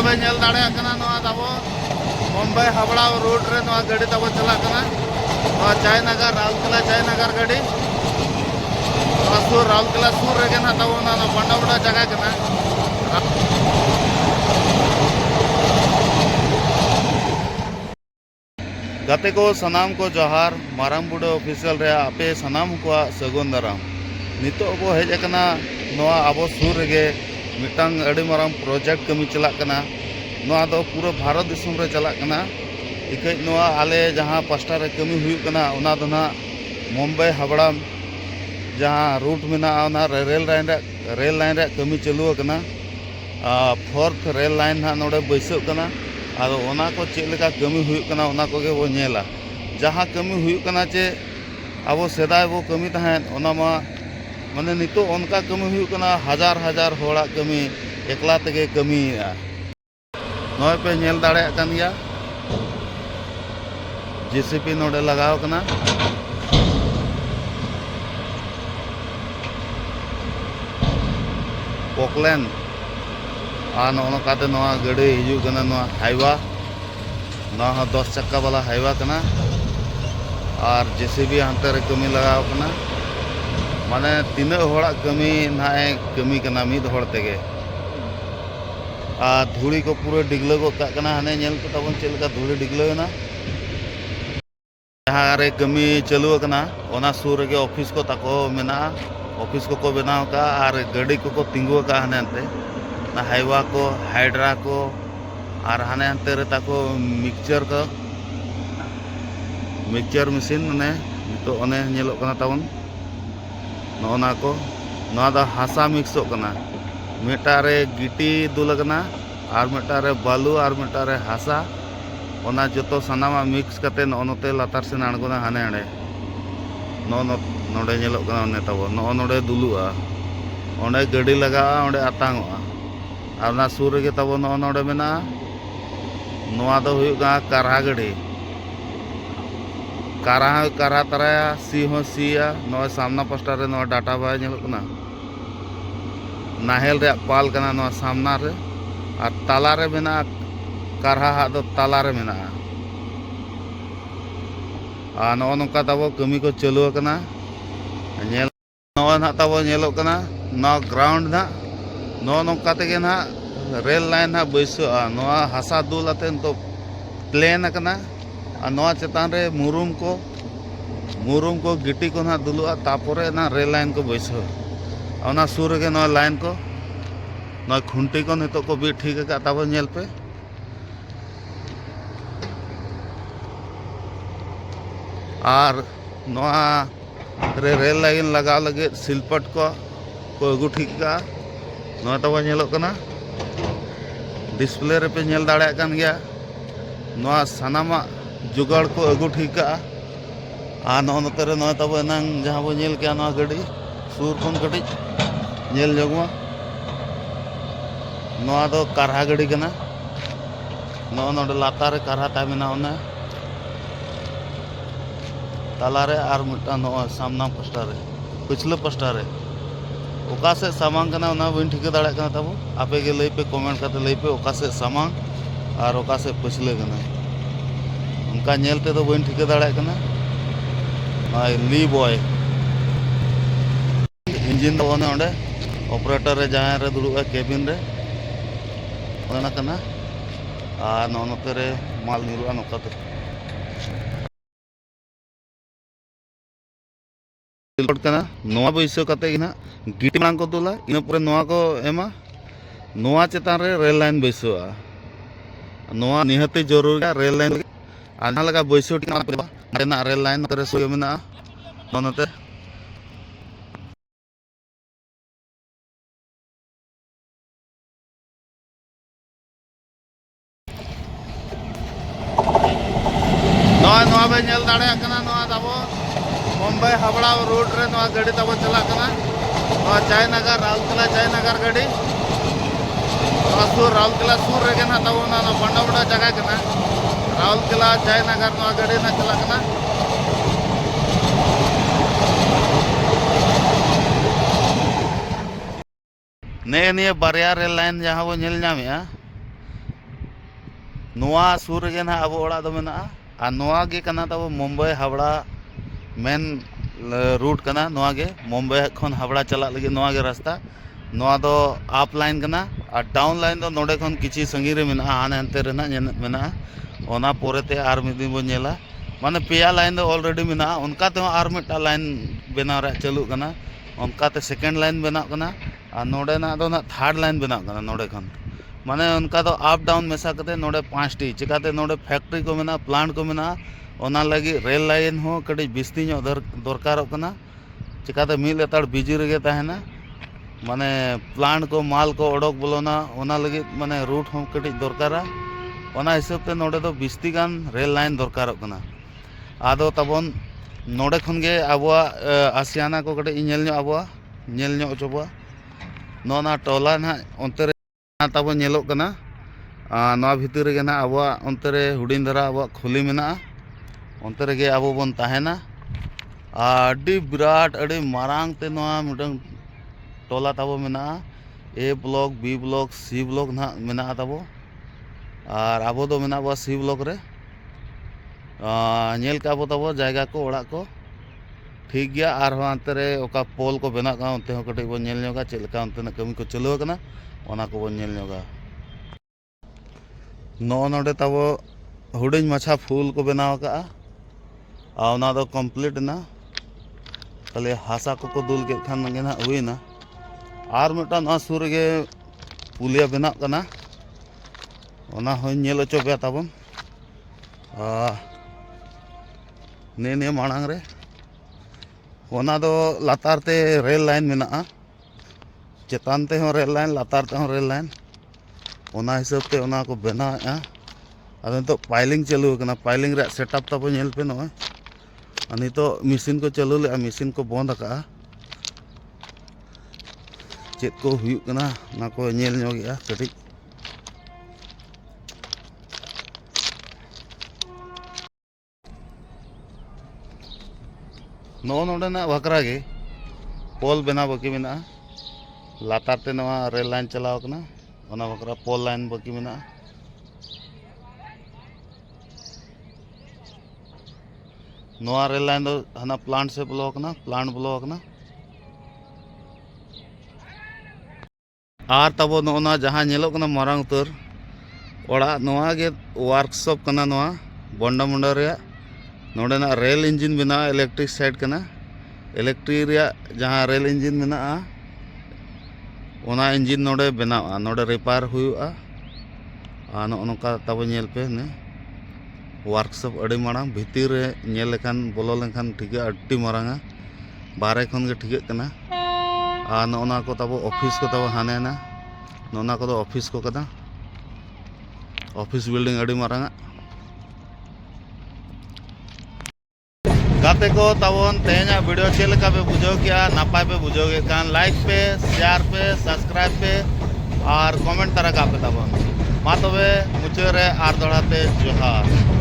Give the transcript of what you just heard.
बे nail दाड़े कना नोआ Tabo Mumbai Howrah road रे नोआ गाड़ी ताबो चला कना नोआ जयनगर राउरकेला जयनगर गाड़ी सूर राउरकेला सूर रे ना ताबो ना बंडाबड़ा जगह कना गाते को सनाम को जोहार माराम बुडो ऑफिशियल रे आपे सनाम को सगुन दाराम नितो को हेज कना नोआ आबो सूर रे मिटांग अड़ी माराम प्रोजेक्ट कमी चला कना नोआ दो पूरा भारत दिसम रे चला कना इके नोआ आले जहां पास्टा रे कमी हुई कना ओना दो ना मुंबई हावड़ा जहां रूट मेना ओना रेल लाइन रे कमी चालू कना फोर्थ रेल लाइन ना नोडे बैसो कना आदो ओना को चेक लेका कमी हुई कना ओना को गे वो नेला जहां कमी हुई कना चे अब सेदाय वो कमी तहन ओना मा माने नितो उनका कमी हुई कना हजार हजार होड़ा कमी एकला तगे कमी नय पे नेल दाड़े कन गया जेसीपी नोडे लगाव कना पोकलैंड और नौकाते गाड़ी हिजुना हाईवा ना 10 चक्का वाला हाईवा कना और जेसीबी हानते रे कमी लगाव कना माने तीन होड़ा कमी ना कमी कना मिद होड़ तेगे और धूड़ी को पूरा डिगलो कना हाने नेल को तबन चेलका धूड़ी डिगलोना जहाँ रे कमी चालू कना ओना सूर रे ऑफिस को ताको मेना ऑफिस को बनाव का और गाड़ी को तिंगु का हाने अंते ना हाईवा को हाइड्रा को और हाने अंते रे ताको मिक्सचर मशीन ने तो ओने नेलो कना तावन नोना को नोआ दा हासा मिक्सो कना मेटारे गिटी दुल कना और मेटारे बालू और मेटारे हासा ओना जतो सनामा मिक्स कते नोते लातार से आणगोना हाने आड़े नोडे नेलो कना ने ताबो नोडे दुलुआ ओंडे गाड़ी लगा ओंडे आतांगोआ और ना सूर रे ताबो नोडे मेना नोआ दो हुयुगा कारहा गाड़ी कारहा तराया सी हो सीया नो सामना पास्टा रे नो डाटा बाय नेलो कना नाहेल रे पाल कना नो सामना रे और ताला रे मेना कारहा हा दो ताला रे मेना आ नो नोका ताबो कमी को चालू कना नेल नो ना ताबो नेलो कना नो ग्राउंड ना नो नोका तेगे ना रेल लाइन ना बैसो नो हासा दुलाते तो प्लेन कना और नो चेतान रे मुरुम को गिटी को ना दुलुआ तापरे ना रेल लाइन को बैसो और सूर रे नो लाइन को नो खुंटी को नितो को भी ठीक का ताबो नेल पे और नोआ रेल लाइन लगा लगे सिलपट को अगू ठीक का नोआ ताबो नेलो कना डिस्प्ले रे पे नेल दाड़े कन गया नोआ सनामा जुगाड़ को अगू ठीक का आ नोते रे नोआ ताबो नंग जहां बो नेल के नोआ गाड़ी सूर खन कटी नेल जगवा नोआ दो कारहा गाड़ी कना नोडे लातार रे कारहा तामेना ओना तालारे और मिटा नो सामना पास्टा रे पिछले पास्टा रे ओका से सामान कना ओना बन ठीक दाड़ा कना ताबो आपे के लई पे कमेंट करते लई पे ओका से सामान और ओका से पिछले कना उनका नेल ते तो बन ठीक दाड़ा कना आई ली बॉय इंजन दो ने ओंडे ऑपरेटर रे जहां रे दुड़ुआ केबिन रे ओना कना आ नोते रे माल निरुआ नोकाते कना नोआ बैसो कते ना गिटी मांग को दुला इन पर नोआ को एमा नोआ चेतान रे रेल लाइन बैसोआ नोआ निहते जरूर रेल लाइन आना लगा बैसो ना रेल लाइन तरे सो मेना नोते नोआ बे नेल दाड़े कना नोआ ताबो मुंबई हावड़ा रोड रे नोआ गाड़ी ताबो चला कना नोआ जयनगर राउरकेला जयनगर गाड़ी सूर राउरकेला सूर रे ना ताबो ना बंडाबड़ा जगह कना राउरकेला जयनगर नोआ गाड़ी ना चला कना ने बारिया रेल लाइन जहाँ वो नेल नामेआ नोआ सूर गे ना अब ओड़ा दो मेना आ नोआ गे कना तब मुंबई हावड़ा मेन रूट कना नोआ गे मुंबई खन हावड़ा चला लगे नोआ गे रास्ता नोआ दो आप लाइन कना और डाउन लाइन दो नोडे खन किछि संगी रे मेना हाने हनते रेना मेना ओना पोरेते आर मिद दिन बो नेला माने पेया लाइन दो ऑलरेडी मेना उनका ते आर मिटा लाइन बनाव रे चालू कना उनका ते सेकेंड लाइन बनाव कना और नोडे ना दो ना थर्ड लाइन बनाव कना नोडे खन माने उनका तो अप डाउन मेसा करते नोडे 5टी चिकाते नोडे फैक्ट्री को मेना प्लांट को मेना ओना लगी रेल लाइन हो कटी बिस्ती दरकार चिकाते मिल लेताड़ बिजी रेगे तहना माने प्लांट को माल को ओडोक बोलोना ओना लगी माने रूट हो कटी दरकारा ओना हिसाब ते नोडे तो बिस्ती गान रेल लाइन दरकार आदो तबन नोडे खन गे आबुआ आसियाना को कटी नेल ᱧᱚᱜ आबुआ नेल ᱧᱚᱜ चोबुआ नोना टोला ना अंतरे तब नेलोग कना नवा भितर गे ना अब अंतरे हुडिंग धरा अब खुली मेना अंतरे गे अब बन तहना आडी बिराट आडी मारांग ते नवा मिटंग टोला तब मेना A block B block C block ना मेना तब और अब दो मेना अब सी ब्लॉक रे नेल का अब तब जायगा को ओड़ा को ठीक गया और अंतरे ओका पोल को बना का अंते हो कटे बन नेल ᱧᱚᱜᱟ चेक लका अंते कमी को चलो कना ओना को बन नेल ᱧᱚᱜᱟ नोडे तब हुडिंग माछा फूल को बनाव का ओना दो कंप्लीट ना खाली हासा को दुल के खान गे ना हुईना और मिटा ना सुर गे पुलिया बनाव कना ओना हो नेल ओचो बे तबन ने मांग रे ओना दो लातार ते रेल लाइन मेना चेतान ते हो रेल लाइन लातार ते हो रेल लाइन ओना हिसाब ते ओना को बनाया अदो तो पाइलिंग चालू कना पाइलिंग रे सेटअप तब नेल पे नय अनि तो मशीन को चालू ले मशीन को बंद का चेत को हुयु कना ना को नेल ᱧᱚᱜ कटी नोडे ना बकरा गे पोल बना बाकी मेना लातार ते नवा रेल लाइन चलाव कना ओना बकरा पोल लाइन बाकी मेना नवा रेल लाइन दो हना प्लांट से ब्लॉक ना प्लांट ब्लॉक ना और तब नोना जहाँ नेलो कना मारांग उतर ओड़ा नवा गे वर्कशॉप कना नवा बोंडा मुंडा रे नोडे ना रेल इंजिन बना इलेक्ट्रिक साइड कना इलेक्ट्रिक रे जहाँ रेल इंजिन मेना ओना इंजिन नोडे बनावा नोडे रिपेयर हुआ नोका तब नेल पे ने वर्कशॉप अड़ी मारांग भीतर रे नेल लेखान बोलो लेखान ठीक अड्डी मारांगा बारे खन गे ठीक कना नोना को तब ऑफिस को तब हाने ना नोना को ऑफिस को कदा ऑफिस बिल्डिंग अड़ी मारांगा गाते को तबन तेना वीडियो चेलका पे बुझो क्या नापाय पे बुझो के कान लाइक पे शेयर पे सब्सक्राइब पे और कमेंट तरह का पे तबन मा तबे मुचे रे आर दोड़ाते जोहार।